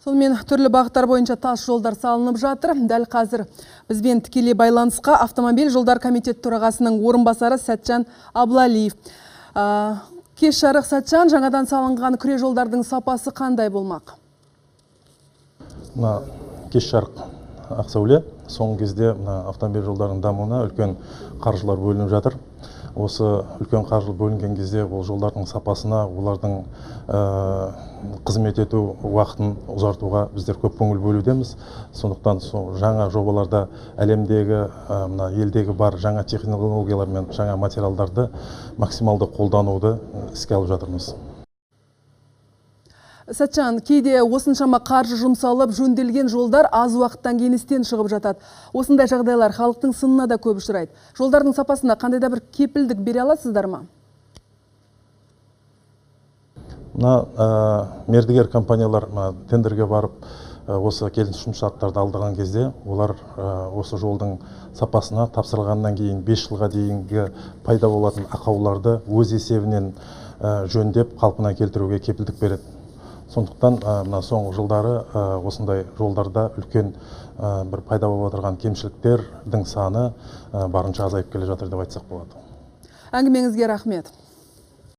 Сонымен түрлі бағыттар бойынша тас жолдар салынып жатыр. Дәл қазір бізбен тікелей байланысқа автомобиль жолдар комитет төрағасының орынбасары Сәтжан Аблалиев. Кеш жарық, Сәтжан, жаңадан салынған күре жолдардың сапасы қандай болмақ? Кеш жарық, Ақсәуле, соңғы кезде автомобиль жолдарының дамуына үлкен қаржылар бөлініп жатыр. Осы үлкен қаржы бөлінген кезде бұл жолдардың сапасына, олардың қызмет ету уақытын ұзартуға біздер көп көңіл бөлудеміз. Сондықтан жаңа жобаларда әлемдегі, елдегі бар жаңа технологиялар мен жаңа материалдарды максималды қолдануды іске алып жатырмыз. Сәтжан, кейде осыншама қаржы жұмсалып, жөнделген жолдар аз уақыттан кейін істен шығып жатады. Осындай жағдайлар халықтың сынына да көп ұшырайды. Жолдардың сапасына қандай да бір кепілдік бере аласыздар ма? Мердігер компаниялар тендерге барып, осы келісім шарттарды алдырған кезде, олар осы жолдың сапасына тапсырылғаннан кейін 5 жылға дейінгі пайда болатын ақауларды өз есебінен жөндеп, қалпына келтіруге кепілдік береді. Сондықтан соңғы жылдары осындай жолдарда үлкен бір пайда болып отырған кемшіліктердің саны барынша азайып келе жатыр деп айтсақ болады. Әңгімеңізге рахмет.